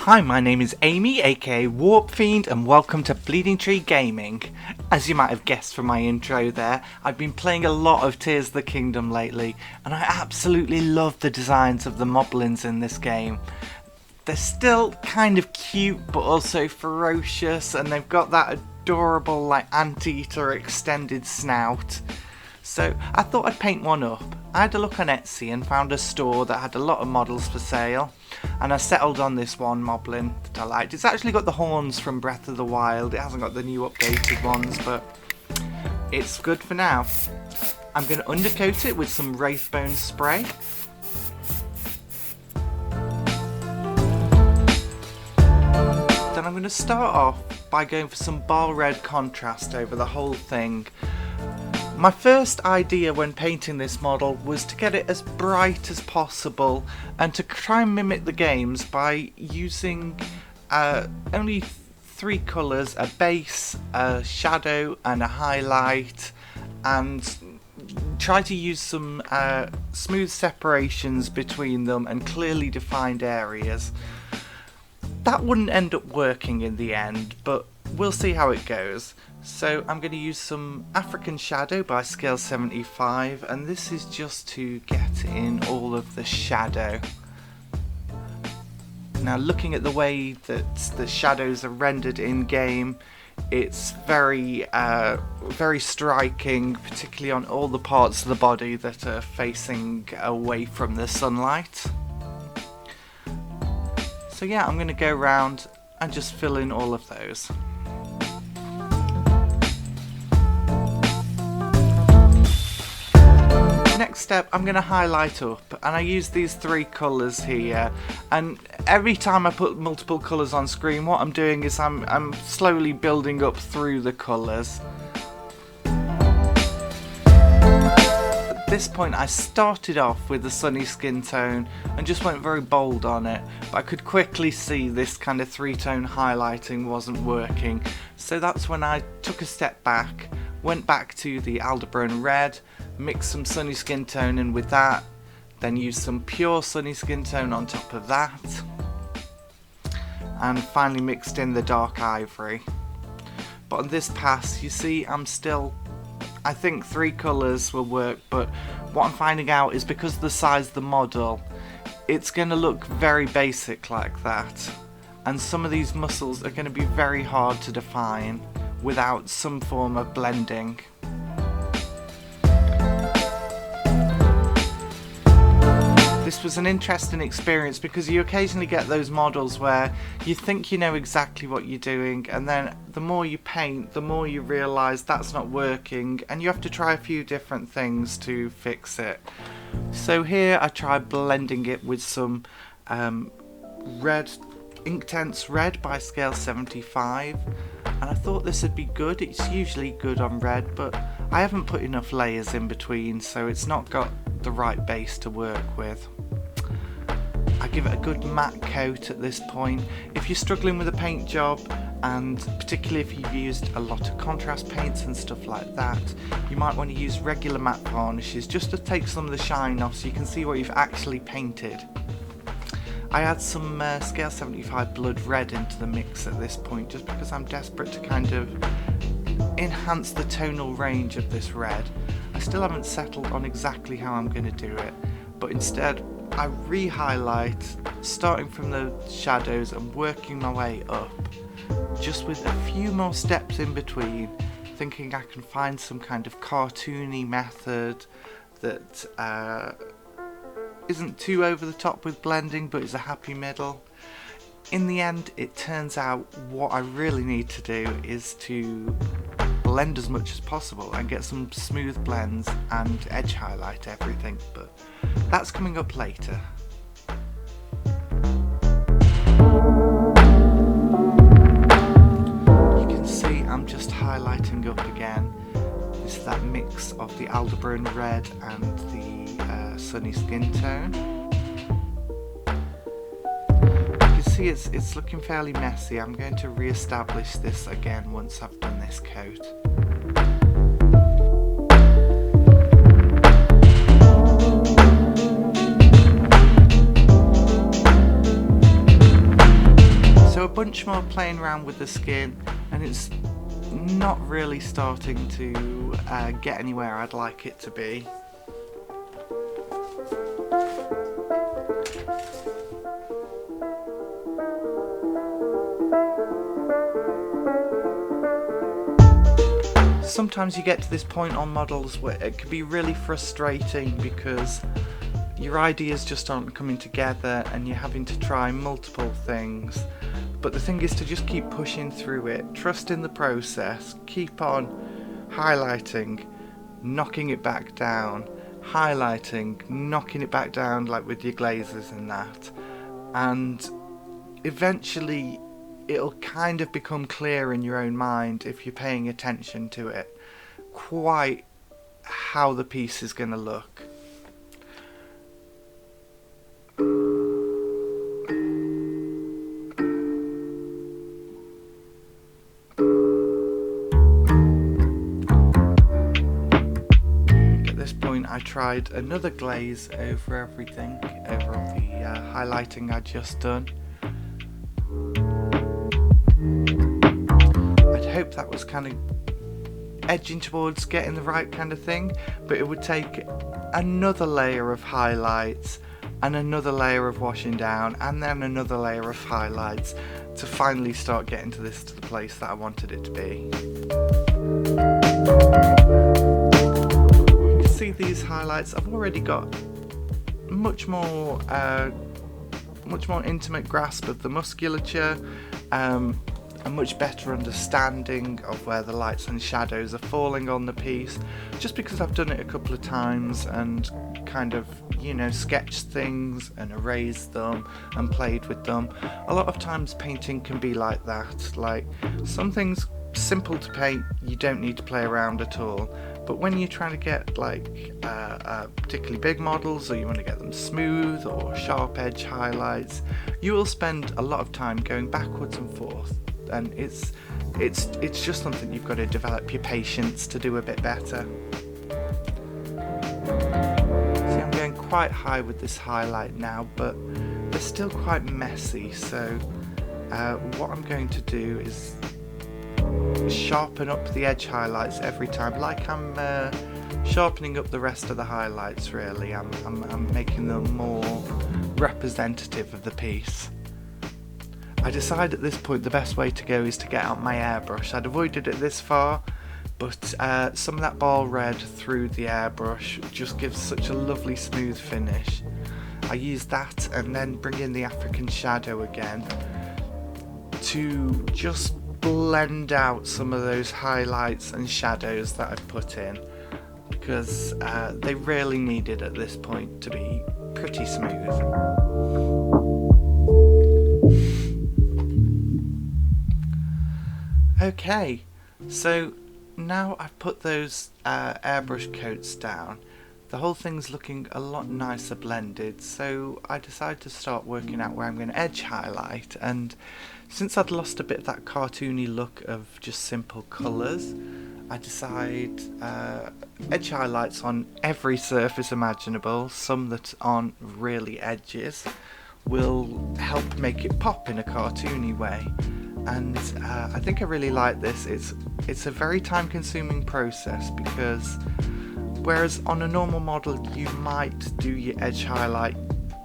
Hi, my name is Amy, aka Warpfiend, and welcome to Bleeding Tree Gaming. As you might have guessed from my intro there, I've been playing a lot of Tears of the Kingdom lately, and I absolutely love the designs of the Moblins in this game. They're still kind of cute, but also ferocious, and they've got that adorable like anteater extended snout. So I thought I'd paint one up. I had a look on Etsy and found a store that had a lot of models for sale, and I settled on this one Moblin that I liked. It's actually got the horns from Breath of the Wild. It hasn't got the new updated ones, but it's good for now. I'm going to undercoat it with some Wraithbone spray. Then I'm going to start off by going for some Baal red contrast over the whole thing. My first idea when painting this model was to get it as bright as possible and to try and mimic the games by using only three colours: a base, a shadow and a highlight, and try to use some smooth separations between them and clearly defined areas. That wouldn't end up working in the end, but we'll see how it goes. So I'm going to use some African Shadow by SCALE75, and this is just to get in all of the shadow. Now, looking at the way that the shadows are rendered in game, it's very striking, particularly on all the parts of the body that are facing away from the sunlight. So yeah, I'm going to go around and just fill in all of those. Next step, I'm going to highlight up, and I use these three colours here, and every time I put multiple colours on screen, what I'm doing is I'm slowly building up through the colours. At this point I started off with the sunny skin tone and just went very bold on it, but I could quickly see this kind of three-tone highlighting wasn't working, so that's when I took a step back, went back to the Aldebaran red, mixed some sunny skin tone in with that, then used some pure sunny skin tone on top of that, and finally mixed in the dark ivory. But on this pass, you see I think three colours will work, but what I'm finding out is because of the size of the model, it's going to look very basic like that, and some of these muscles are going to be very hard to define without some form of blending. This was an interesting experience because you occasionally get those models where you think you know exactly what you're doing, and then the more you paint, the more you realise that's not working, and you have to try a few different things to fix it. So here I tried blending it with some red, Inktense Red by SCALE75, and I thought this would be good. It's usually good on red, but I haven't put enough layers in between, so it's not got the right base to work with. I give it a good matte coat at this point. If you're struggling with a paint job, and particularly if you've used a lot of contrast paints and stuff like that, you might want to use regular matte varnishes just to take some of the shine off so you can see what you've actually painted. I add some SCALE75 Blood Red into the mix at this point just because I'm desperate to kind of enhance the tonal range of this red. I still haven't settled on exactly how I'm going to do it, but instead I re-highlight, starting from the shadows and working my way up, just with a few more steps in between, thinking I can find some kind of cartoony method that isn't too over the top with blending but is a happy middle. In the end, it turns out what I really need to do is to blend as much as possible and get some smooth blends and edge highlight everything, but that's coming up later. You can see I'm just highlighting up again. This is that mix of the Aldebaran red and the sunny skin tone. You can see it's looking fairly messy. I'm going to re-establish this again once I've done this coat. So a bunch more playing around with the skin, and it's not really starting to get anywhere I'd like it to be. Sometimes you get to this point on models where it can be really frustrating because your ideas just aren't coming together and you're having to try multiple things. But the thing is to just keep pushing through it, trust in the process, keep on highlighting, knocking it back down, highlighting, knocking it back down like with your glazes and that. And eventually it'll kind of become clear in your own mind, if you're paying attention to it, quite how the piece is going to look. At this point I tried another glaze over everything, over the highlighting I'd just done. Hope that was kind of edging towards getting the right kind of thing, but it would take another layer of highlights and another layer of washing down and then another layer of highlights to finally start getting to the place that I wanted it to be. You can see these highlights. I've already got much more intimate grasp of the musculature, a much better understanding of where the lights and shadows are falling on the piece, just because I've done it a couple of times and kind of, you know, sketched things and erased them and played with them. A lot of times painting can be like that, like some things simple to paint, you don't need to play around at all. But when you're trying to get like particularly big models, or you want to get them smooth or sharp edge highlights, you will spend a lot of time going backwards and forth. And it's just something you've got to develop your patience to do a bit better. See, I'm going quite high with this highlight now, but they're still quite messy, so what I'm going to do is sharpen up the edge highlights every time, like I'm sharpening up the rest of the highlights really. I'm making them more representative of the piece. I decided at this point the best way to go is to get out my airbrush. I'd avoided it this far, but some of that Baal red through the airbrush just gives such a lovely smooth finish. I use that and then bring in the African shadow again to just blend out some of those highlights and shadows that I've put in, because they really need it at this point to be pretty smooth. Okay, so now I've put those airbrush coats down, the whole thing's looking a lot nicer blended, so I decided to start working out where I'm going to edge highlight. And since I'd lost a bit of that cartoony look of just simple colours, I decided edge highlights on every surface imaginable, some that aren't really edges, will help make it pop in a cartoony way. And I think I really like this. It's a very time consuming process, because whereas on a normal model you might do your edge highlight,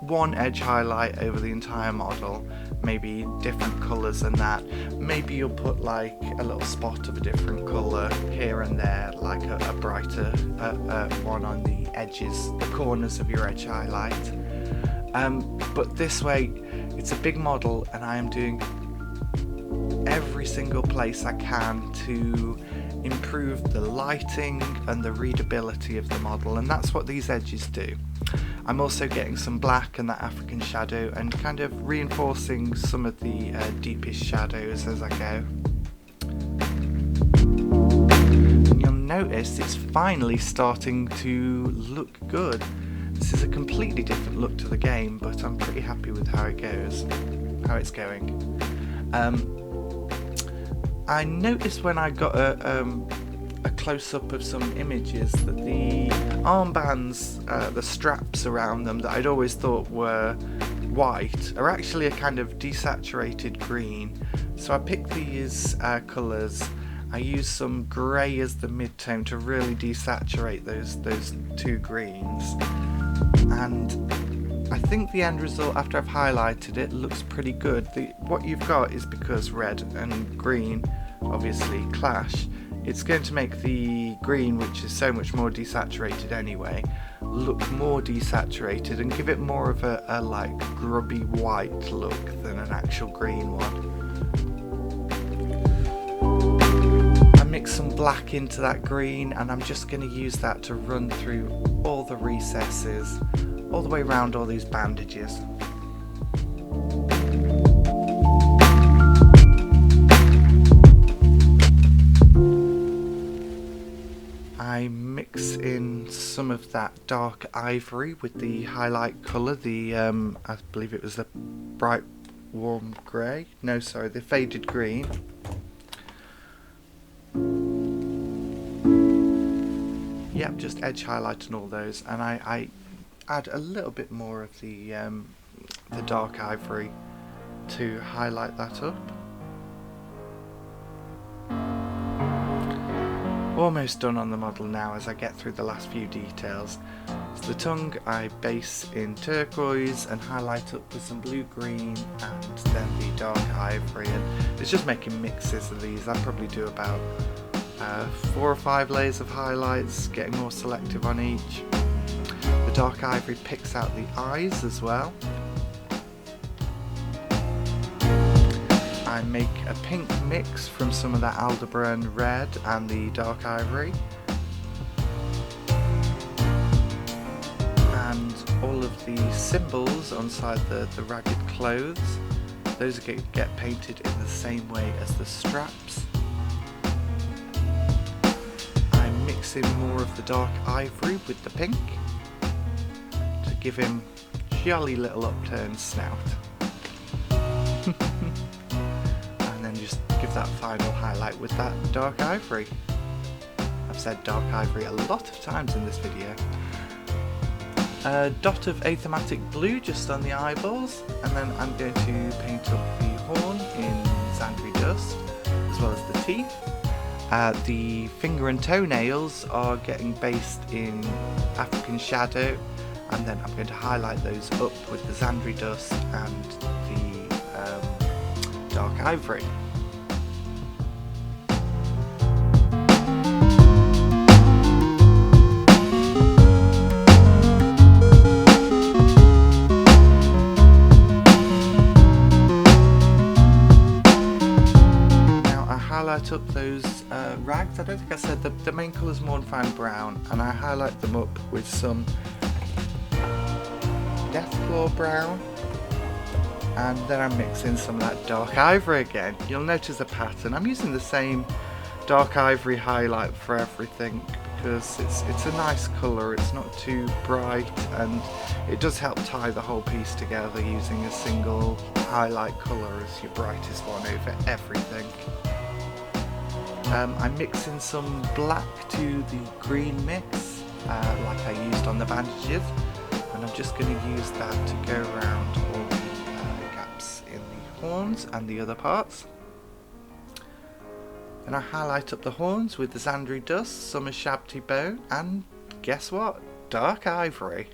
one edge highlight over the entire model, maybe different colours and that, maybe you'll put like a little spot of a different colour here and there, like a brighter one on the edges, the corners of your edge highlight. But this way it's a big model and I am doing every single place I can to improve the lighting and the readability of the model, and that's what these edges do. I'm also getting some black and that African shadow and kind of reinforcing some of the deepest shadows as I go. And you'll notice it's finally starting to look good. This is a completely different look to the game, but I'm pretty happy with how it goes, how it's going. I noticed when I got a close-up of some images that the armbands, the straps around them that I'd always thought were white are actually a kind of desaturated green. So I picked these colours. I used some grey as the mid-tone to really desaturate those two greens, and I think the end result after I've highlighted it looks pretty good. What you've got is, because red and green obviously clash, it's going to make the green, which is so much more desaturated anyway, look more desaturated and give it more of a like grubby white look than an actual green one. Mix some black into that green, and I'm just going to use that to run through all the recesses, all the way around all these bandages. I mix in some of that dark ivory with the highlight colour, I believe it was the bright warm grey, no sorry, the faded green. Yep, just edge highlighting all those, and I add a little bit more of the dark ivory to highlight that up. Almost done on the model now as I get through the last few details. So the tongue I base in turquoise and highlight up with some blue green and then the dark ivory, and it's just making mixes of these. I'd probably do about 4 or 5 layers of highlights, getting more selective on each. The dark ivory picks out the eyes as well. I make a pink mix from some of that Aldebaran red and the dark ivory. And all of the symbols on the ragged clothes, those get painted in the same way as the straps. Mix in more of the dark ivory with the pink to give him jolly little upturned snout. And then just give that final highlight with that dark ivory. I've said dark ivory a lot of times in this video. A dot of Aethermatic blue just on the eyeballs, and then I'm going to paint up the horn in Zandri dust as well as the teeth. The finger and toenails are getting based in African shadow, and then I'm going to highlight those up with the Zandri dust and the dark ivory. Highlight up those rags. I don't think I said the main colour is Mournfine brown, and I highlight them up with some Deathclaw brown, and then I'm mixing some of that dark ivory again. You'll notice a pattern. I'm using the same dark ivory highlight for everything because it's a nice colour, it's not too bright, and it does help tie the whole piece together using a single highlight colour as your brightest one over everything. I'm mixing some black to the green mix, like I used on the bandages, and I'm just going to use that to go around all the gaps in the horns and the other parts. Then I highlight up the horns with the Zandri dust, some Shabti bone, and guess what? Dark ivory.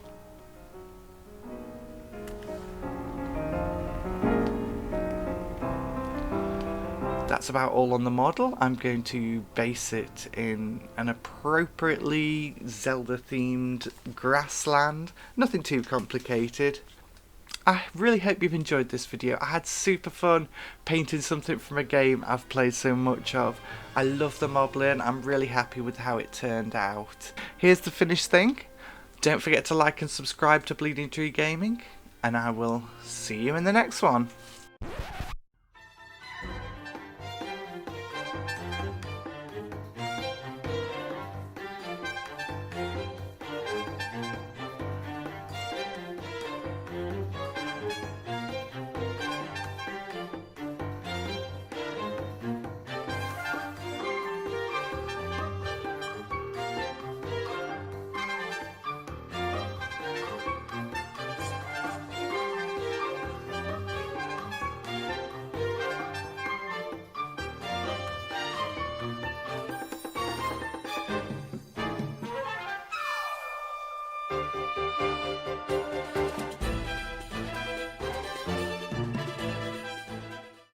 That's about all on the model. I'm going to base it in an appropriately Zelda themed grassland. Nothing too complicated. I really hope you've enjoyed this video. I had super fun painting something from a game I've played so much of. I love the Moblin. I'm really happy with how it turned out. Here's the finished thing. Don't forget to like and subscribe to Bleeding Tree Gaming, and I will see you in the next one.